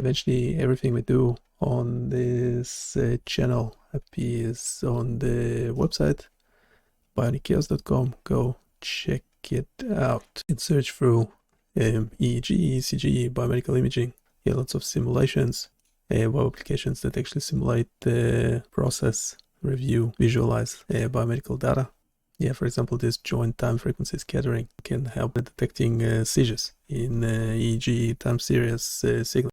Eventually everything we do on this channel appears on the website BioniChaos.com. Go check it out and search through EEG, ECG, biomedical imaging. Here lots of simulations, web applications that actually simulate, process, review, visualize biomedical data. Yeah, for example, this joint time frequency scattering can help in detecting seizures in EEG time series signal.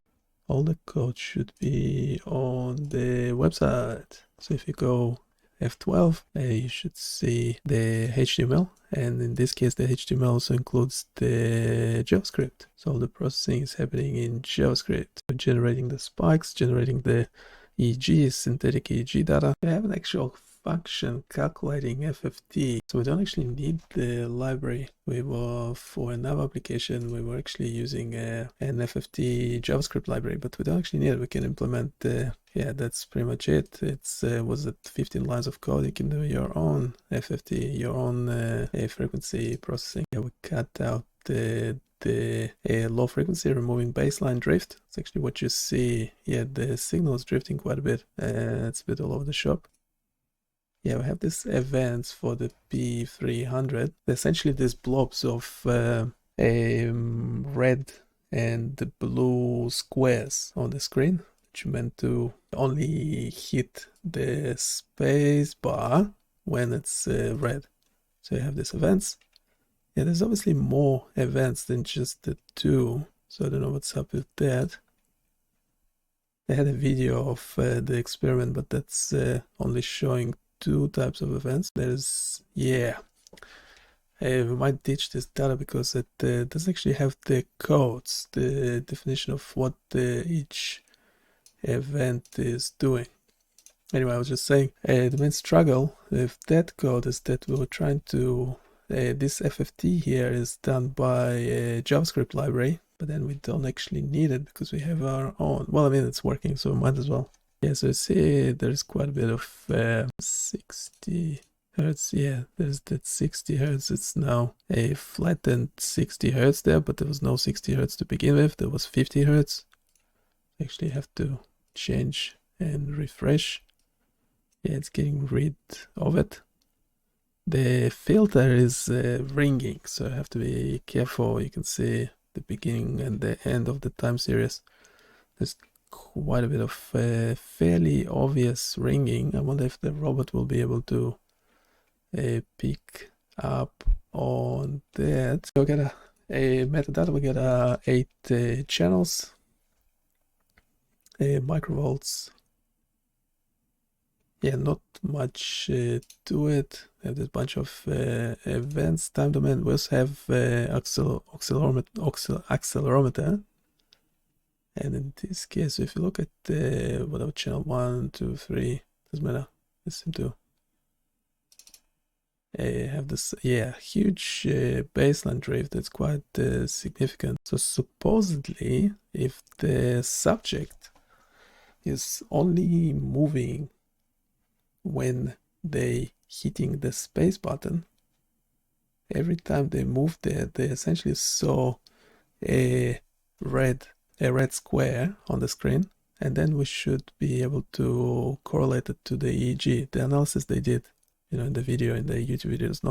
All the code should be on the website. So if you go F12, you should see the HTML, and in this case the HTML also includes the JavaScript. So all the processing is happening in JavaScript, so generating the spikes, generating the EEG, synthetic EEG data. We have an actual function calculating FFT, so we don't actually need the library. For another application we were actually using an FFT JavaScript library, but we don't actually need it. We can implement yeah, that's pretty much it. It's was it 15 lines of code. You can do your own FFT, your own frequency processing. Yeah, we cut out the low frequency, removing baseline drift. It's actually what you see. Yeah, the signal is drifting quite a bit. It's a bit all over the shop. Yeah, we have these events for the P300. Essentially these blobs of red and blue squares on the screen, which are meant to only hit the space bar when it's red. So you have these events. Yeah, there's obviously more events than just the two, so I don't know what's up with that. They had a video of the experiment, but that's only showing two types of events. There's, yeah, we might ditch this data because it doesn't actually have the codes, the definition of what each event is doing. Anyway, I was just saying, the main struggle with that code is that we were trying to, this FFT here is done by a JavaScript library, but then we don't actually need it because we have our own. Well, I mean, it's working, so we might as well. Yeah, so you see there's quite a bit of 60 hertz. Yeah, there's that 60 hertz. It's now a flattened 60 hertz there, but there was no 60 hertz to begin with. There was 50 hertz. Actually have to change and refresh. Yeah, it's getting rid of it. The filter is ringing, so I have to be careful. You can see the beginning and the end of the time series. There's quite a bit of fairly obvious ringing. I wonder if the robot will be able to pick up on that. So we get a metadata. We get 8 channels, microvolts. Yeah, not much to it. We have this bunch of events, time domain. We also have accelerometer. And in this case, if you look at whatever channel 1, 2, 3, doesn't matter. They seem to have this, yeah, huge baseline drift that's quite significant. So supposedly, if the subject is only moving when they hitting the space button, every time they move there, they essentially saw a red square on the screen, and then we should be able to correlate it to the EEG. The analysis they did, you know, in the video, in the YouTube video, is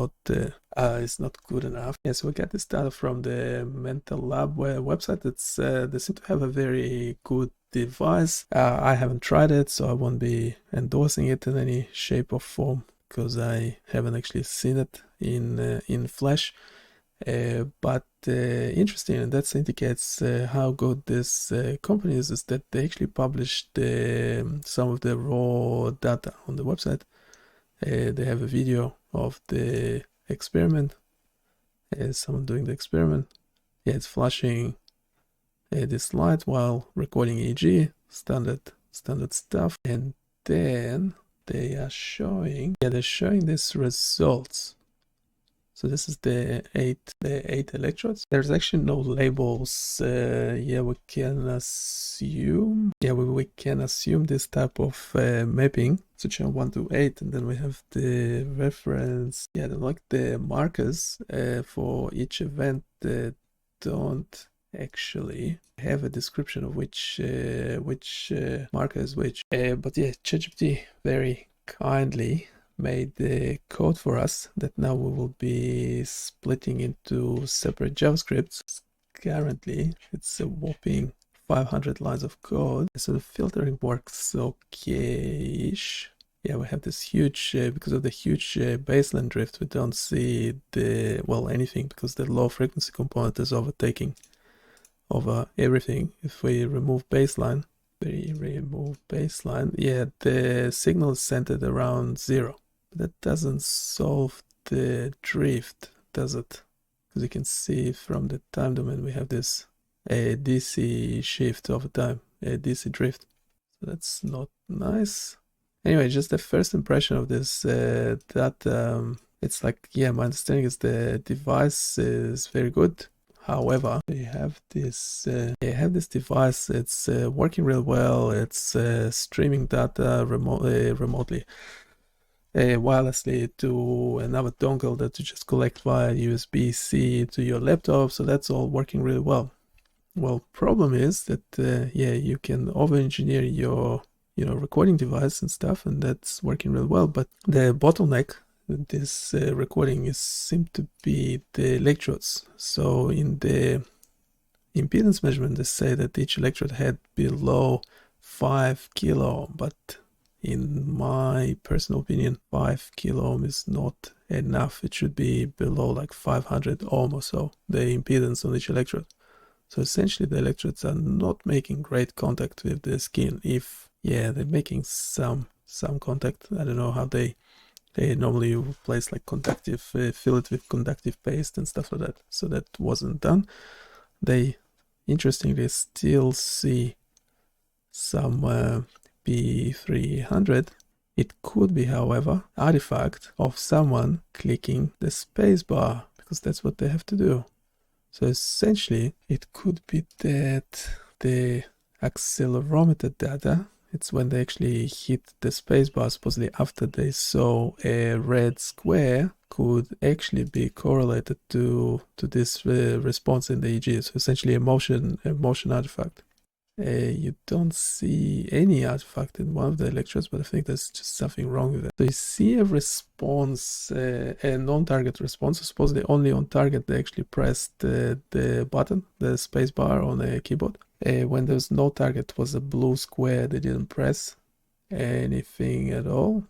not good enough. Yes, we get this data from the Mental Lab website. It's they seem to have a very good device. I haven't tried it, so I won't be endorsing it in any shape or form because I haven't actually seen it in flesh. But interesting, and that indicates how good this company is that they actually published some of the raw data on the website. They have a video of the experiment, someone doing the experiment. Yeah, it's flashing this light while recording EEG, standard stuff, and then they are showing, yeah, they're showing these results. So this is the eight electrodes. There's actually no labels. Yeah, we can assume. Yeah, we can assume this type of mapping. So channel 1 to 8, and then we have the reference. Yeah, like the markers for each event don't actually have a description of which marker is which. But yeah, ChatGPT very kindly made the code for us that now we will be splitting into separate JavaScripts. Currently, it's a whopping 500 lines of code, so the filtering works okay-ish. Yeah, we have this huge, because of the huge baseline drift, we don't see anything, because the low frequency component is overtaking over everything. If we remove baseline, yeah, the signal is centered around 0. But that doesn't solve the drift, does it? Because you can see from the time domain we have this DC shift over time, a DC drift. So that's not nice. Anyway, just the first impression of this, it's like, yeah, my understanding is the device is very good. However, you have this device, it's working real well, it's streaming data remotely, wirelessly to another dongle that you just collect via USB-C to your laptop, so that's all working really well. Well, problem is that, yeah, you can over-engineer your recording device and stuff, and that's working really well, but the bottleneck with this recording seemed to be the electrodes. So in the impedance measurement, they say that each electrode had below 5 kilo, but in my personal opinion, 5 kilo ohm is not enough. It should be below like 500 ohm or so, the impedance on each electrode. So essentially the electrodes are not making great contact with the skin. If, yeah, they're making some contact. I don't know how they normally place like conductive, fill it with conductive paste and stuff like that. So that wasn't done. They interestingly still see some P300. It could be, however, artifact of someone clicking the spacebar, because that's what they have to do. So essentially, it could be that the accelerometer data, it's when they actually hit the spacebar, supposedly after they saw a red square, could actually be correlated to this response in the EEG. So essentially a motion artifact. You don't see any artifact in one of the electrodes, but I think there's just something wrong with it. So you see a response, a non-target response. So supposedly only on target they actually pressed the button, the space bar on a keyboard. When there's no target, it was a blue square. They didn't press anything at all.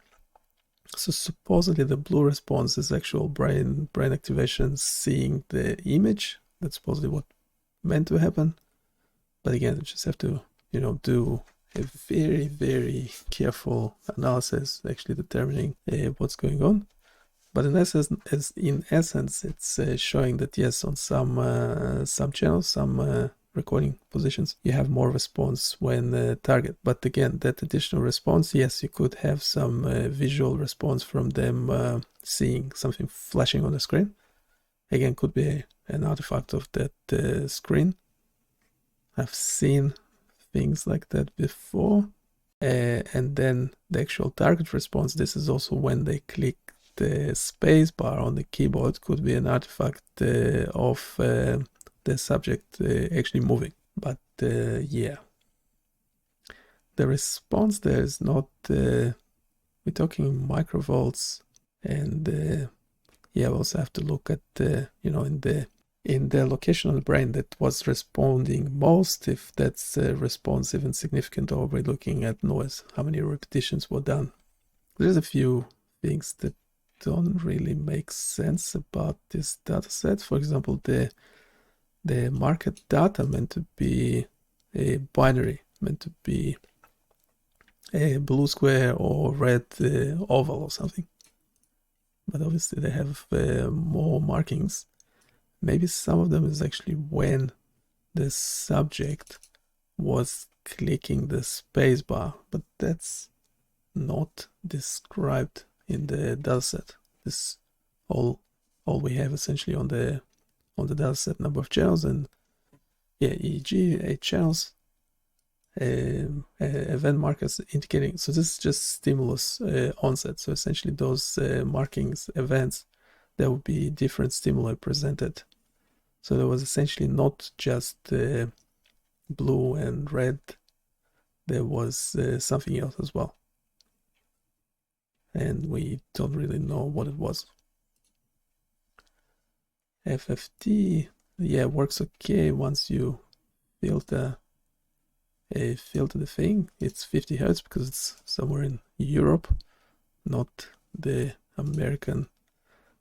So supposedly the blue response is actual brain activation seeing the image. That's supposedly what meant to happen. But again, you just have to, do a very, very careful analysis, actually determining what's going on. But in essence, it's showing that yes, on some channels, some recording positions, you have more response when target. But again, that additional response, yes, you could have some visual response from them seeing something flashing on the screen. Again, could be an artifact of that screen. I've seen things like that before. And then the actual target response, this is also when they click the space bar on the keyboard, could be an artifact of the subject actually moving. But yeah, the response there is not, we're talking microvolts, and yeah, we also have to look at, in the location of the brain that was responding most, if that's a response even significant, or we're looking at noise, how many repetitions were done. There's a few things that don't really make sense about this data set. For example, the market data meant to be a binary, meant to be a blue square or red oval or something. But obviously they have more markings. Maybe some of them is actually when the subject was clicking the spacebar, but that's not described in the dataset. This all we have essentially on the dataset, number of channels, and yeah, EEG, 8 channels, event markers indicating. So this is just stimulus onset. So essentially those markings, events, there will be different stimuli presented. So there was essentially not just blue and red, there was something else as well. And we don't really know what it was. FFT, yeah, works okay once you filter the thing. It's 50 Hertz because it's somewhere in Europe, not the American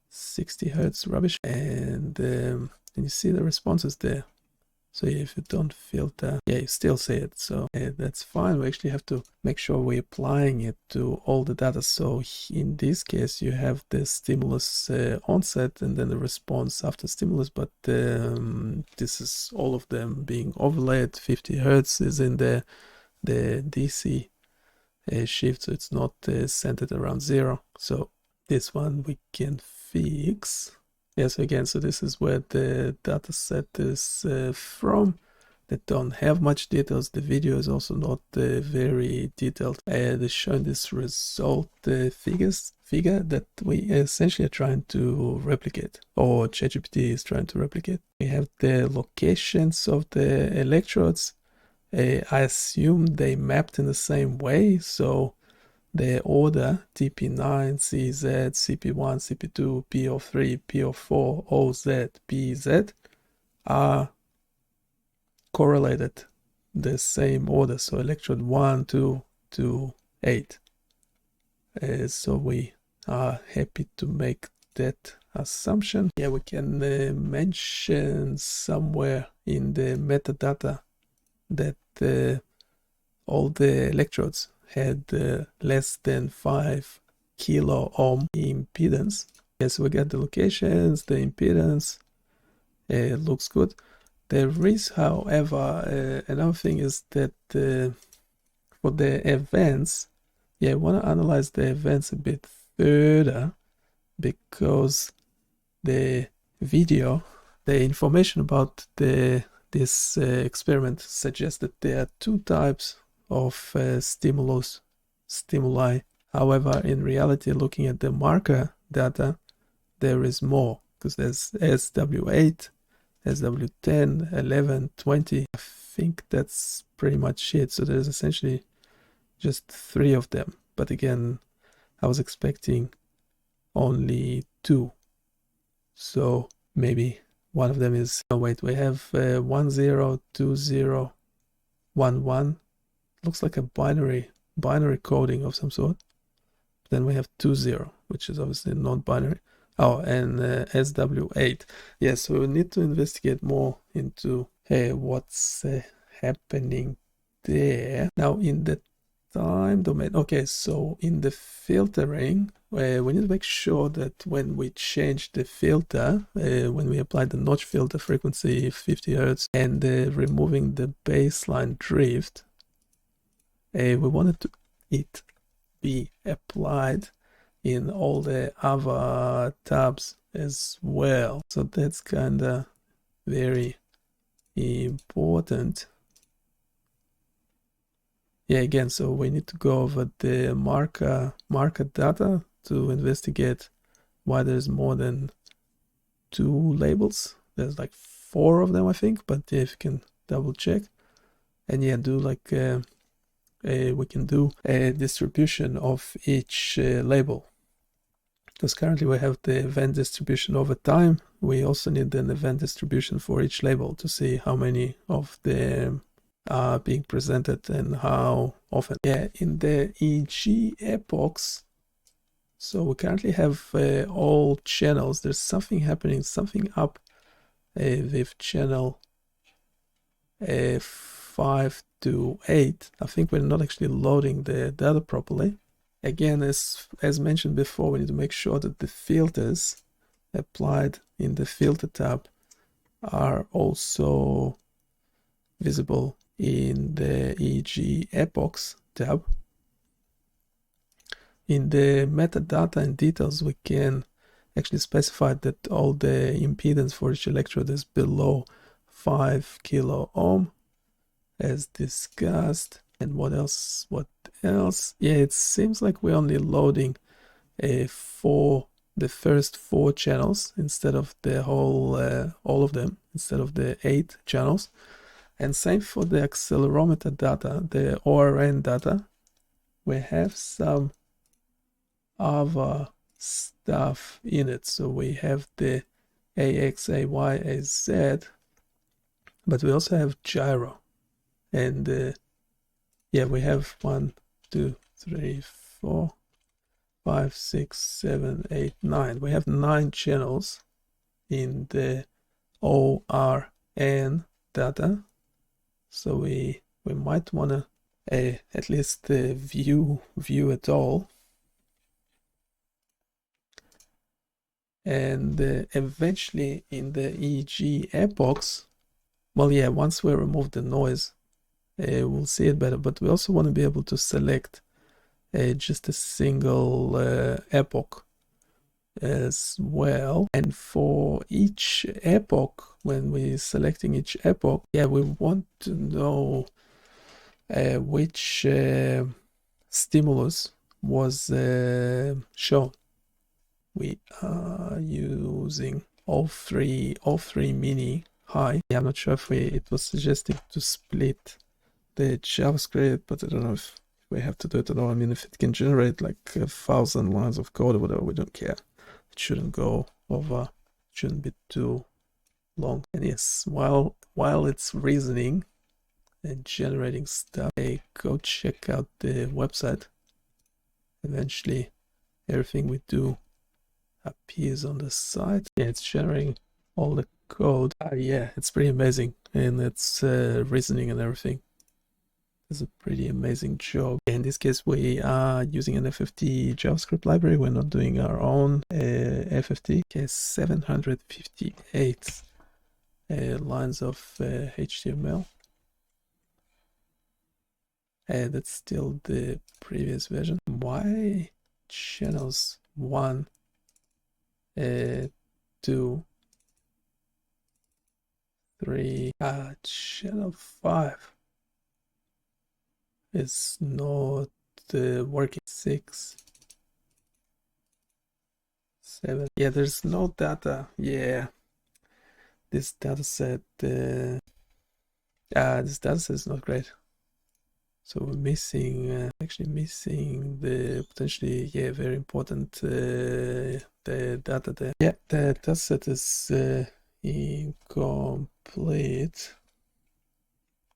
60 Hertz rubbish. And you see the responses there. So if you don't filter, yeah, you still see it. So that's fine. We actually have to make sure we're applying it to all the data. So in this case, you have the stimulus onset and then the response after stimulus. But this is all of them being overlaid. 50 Hertz is in the DC shift, so it's not centered around 0. So this one we can fix. Yes, again, so this is where the dataset is from. They don't have much details. The video is also not very detailed. They're showing this result figure that we essentially are trying to replicate, or ChatGPT is trying to replicate. We have the locations of the electrodes. I assume they mapped in the same way, so the order TP9, CZ, CP1, CP2, PO3, PO4, OZ, BZ are correlated the same order. So electrode 1, 2 to 8. So we are happy to make that assumption. Yeah, we can mention somewhere in the metadata that all the electrodes had less than 5 kilo ohm impedance. Yes, we got the locations, the impedance, looks good. There is, however, another thing is that for the events, yeah, I want to analyze the events a bit further, because the video, the information about this experiment suggests that there are 2 types of stimuli. However, in reality, looking at the marker data, there is more, because there's SW8, SW10, 11, 20. I think that's pretty much it. So there's essentially just 3 of them. But again, I was expecting only 2. So maybe one of them is, oh wait, we have 1 0, 2 0, 1 1. Looks like a binary coding of some sort. Then we have 2 0, which is obviously non-binary. Oh, and SW8. Yes, so we need to investigate more into what's happening there. Now in the time domain, okay, so in the filtering, we need to make sure that when we change the filter, when we apply the notch filter frequency 50 Hertz and removing the baseline drift, we wanted it be applied in all the other tabs as well. So that's kind of very important. Yeah, again, so we need to go over the marker data to investigate why there's more than 2 labels. There's like 4 of them, I think, but yeah, if you can double check. And yeah, do like we can do a distribution of each label, because currently we have the event distribution over time. We also need an event distribution for each label to see how many of them are being presented and how often. Yeah, in the EEG epochs, so we currently have all channels. There's something happening, something up with channel 5 to 8. I think we're not actually loading the data properly. Again, as mentioned before, we need to make sure that the filters applied in the filter tab are also visible in the EEG epochs tab. In the metadata and details, we can actually specify that all the impedance for each electrode is below 5 kilo ohm, as discussed. And what else? Yeah, it seems like we're only loading 4 the first 4 channels instead of the whole, all of them, instead of the 8 channels. And same for the accelerometer data, the ORN data. We have some other stuff in it. So we have the AX, AY, AZ, but we also have gyro. And yeah, we have 1, 2, 3, 4, 5, 6, 7, 8, 9. We have 9 channels in the ORN data. So we might want to at least view it all. And eventually in the EEG epochs, well, yeah, once we remove the noise, we'll see it better. But we also want to be able to select just a single epoch as well. And for each epoch, when we're selecting each epoch, yeah, we want to know which stimulus was shown. We are using all three mini high. Yeah, I'm not sure if it was suggesting to split the JavaScript, but I don't know if we have to do it at all. I mean, if it can generate like 1,000 lines of code or whatever, we don't care. It shouldn't go over, shouldn't be too long. And yes, while it's reasoning and generating stuff, go check out the website. Eventually, everything we do appears on the site. Yeah, it's generating all the code. Yeah, it's pretty amazing, and it's reasoning and everything. It's a pretty amazing job. In this case, we are using an FFT JavaScript library. We're not doing our own FFT. Okay, 758 lines of HTML. That's still the previous version. Why channels 1, 2, 3, channel 5 is not working. 6, 7. Yeah, there's no data. Yeah, this dataset, this dataset is not great. So we're missing, actually missing the potentially, yeah, very important the data there. Yeah, the dataset is incomplete.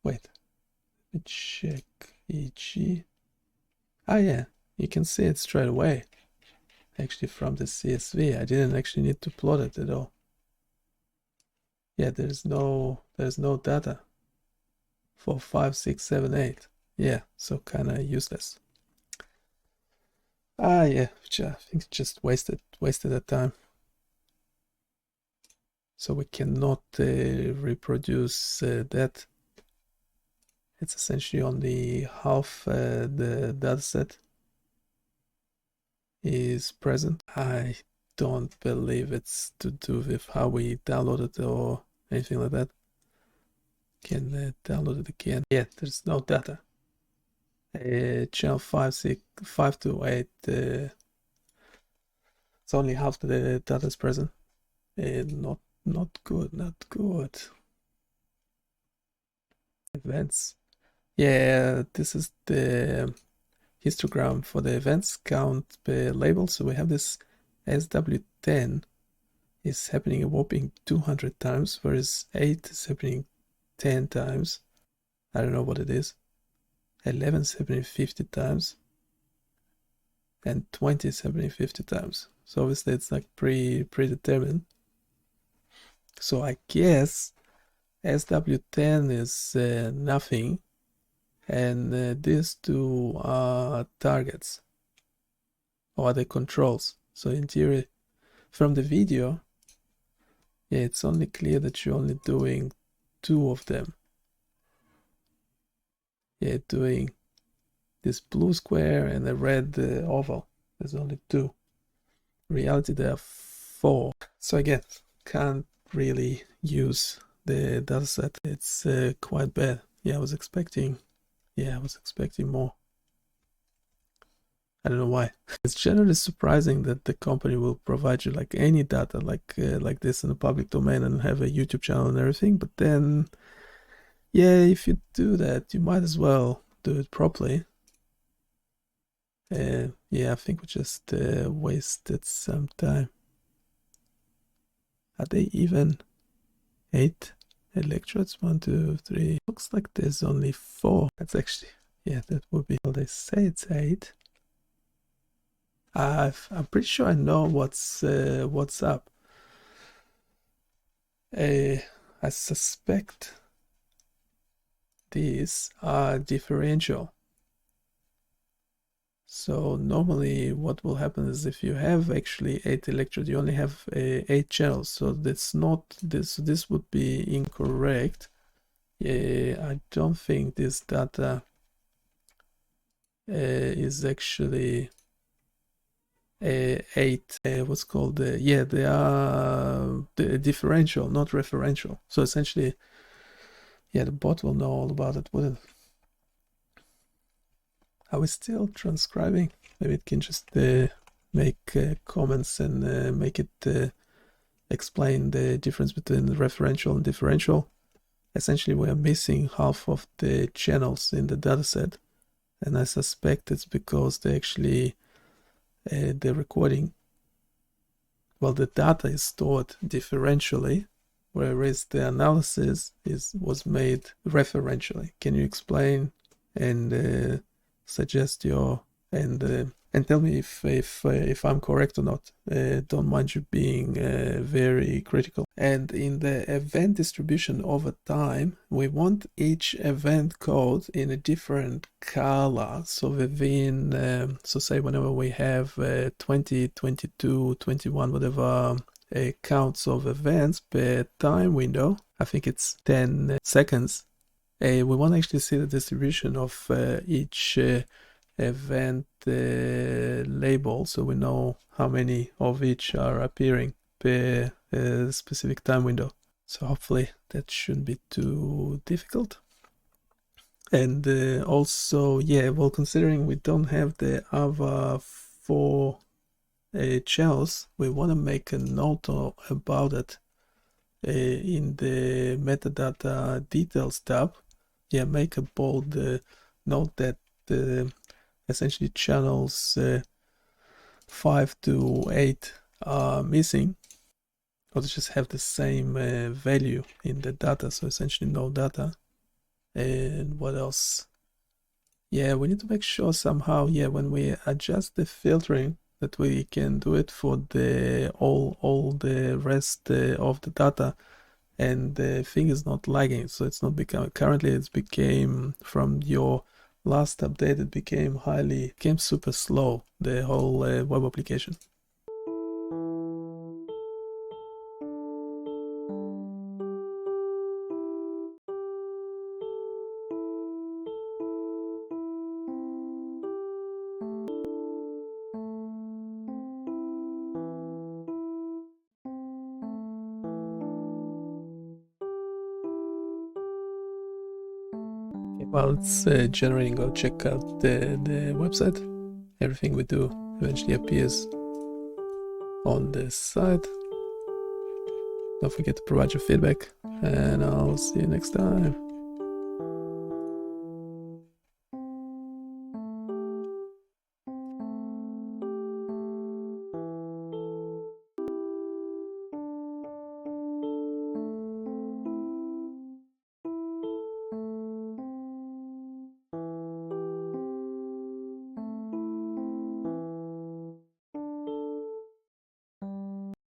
Wait, let me check EEG. Yeah, you can see it straight away. Actually, from the CSV, I didn't actually need to plot it at all. Yeah, there's no data for 5, 6, 7, 8. Yeah, so kind of useless. Yeah, which I think just wasted that time. So we cannot reproduce that. It's essentially only half the dataset is present. I don't believe it's to do with how we download it or anything like that. Can download it again. Yeah, there's no data. Channel 5, 6, 5 to 8. It's only half the data is present. Not good, not good. Events. Yeah, this is the histogram for the events count per label. So we have this SW10 is happening a whopping 200 times, whereas 8 is happening 10 times. I don't know what it is. 11 is happening 50 times. And 20 is happening 50 times. So obviously it's like predetermined. So I guess SW10 is nothing. And these two are targets, or the controls. So in theory, from the video, yeah, it's only clear that you're only doing 2 of them. Yeah, doing this blue square and the red oval. There's only 2. In reality, there are 4. So again, can't really use the dataset. It's quite bad. Yeah, I was expecting more. I don't know why. It's generally surprising that the company will provide you like any data like this in the public domain and have a YouTube channel and everything. But then, yeah, if you do that, you might as well do it properly. Yeah, I think we just wasted some time. Are they even 8 electrodes? 1, 2, 3. Looks like there's only 4. That's actually, yeah, that would be. Well, they say it's 8. I'm pretty sure I know what's up. I suspect these are differential. So normally what will happen is if you have actually 8 electrodes, you only have 8 channels. So that's not this would be incorrect. I don't think this data is actually 8 what's called yeah, they are differential, not referential. So essentially, yeah, the bot will know all about it, wouldn't it? Are we still transcribing? Maybe it can just make comments and make it explain the difference between the referential and differential. Essentially, we are missing half of the channels in the dataset, and I suspect it's because they actually the recording, well, the data is stored differentially, whereas the analysis was made referentially. Can you explain and suggest your and tell me if I'm correct or not? Don't mind you being very critical. And in the event distribution over time, we want each event code in a different color. So within, so say whenever we have 20, 22, 21, whatever counts of events per time window, I think it's 10 seconds. We want to actually see the distribution of each event label, so we know how many of each are appearing per specific time window. So hopefully that shouldn't be too difficult. And also, yeah, well, considering we don't have the other 4 channels, we want to make a note about it in the metadata details tab. Yeah, make a bold note that essentially channels 5 to 8 are missing, or they just have the same value in the data, so essentially no data. And what else? Yeah, we need to make sure somehow, yeah, when we adjust the filtering, that we can do it for the all the rest of the data, and the thing is not lagging. So it's not currently it's became, from your last update, it became super slow, the whole web application. While it's generating, go check out the website. Everything we do eventually appears on the site. Don't forget to provide your feedback, and I'll see you next time.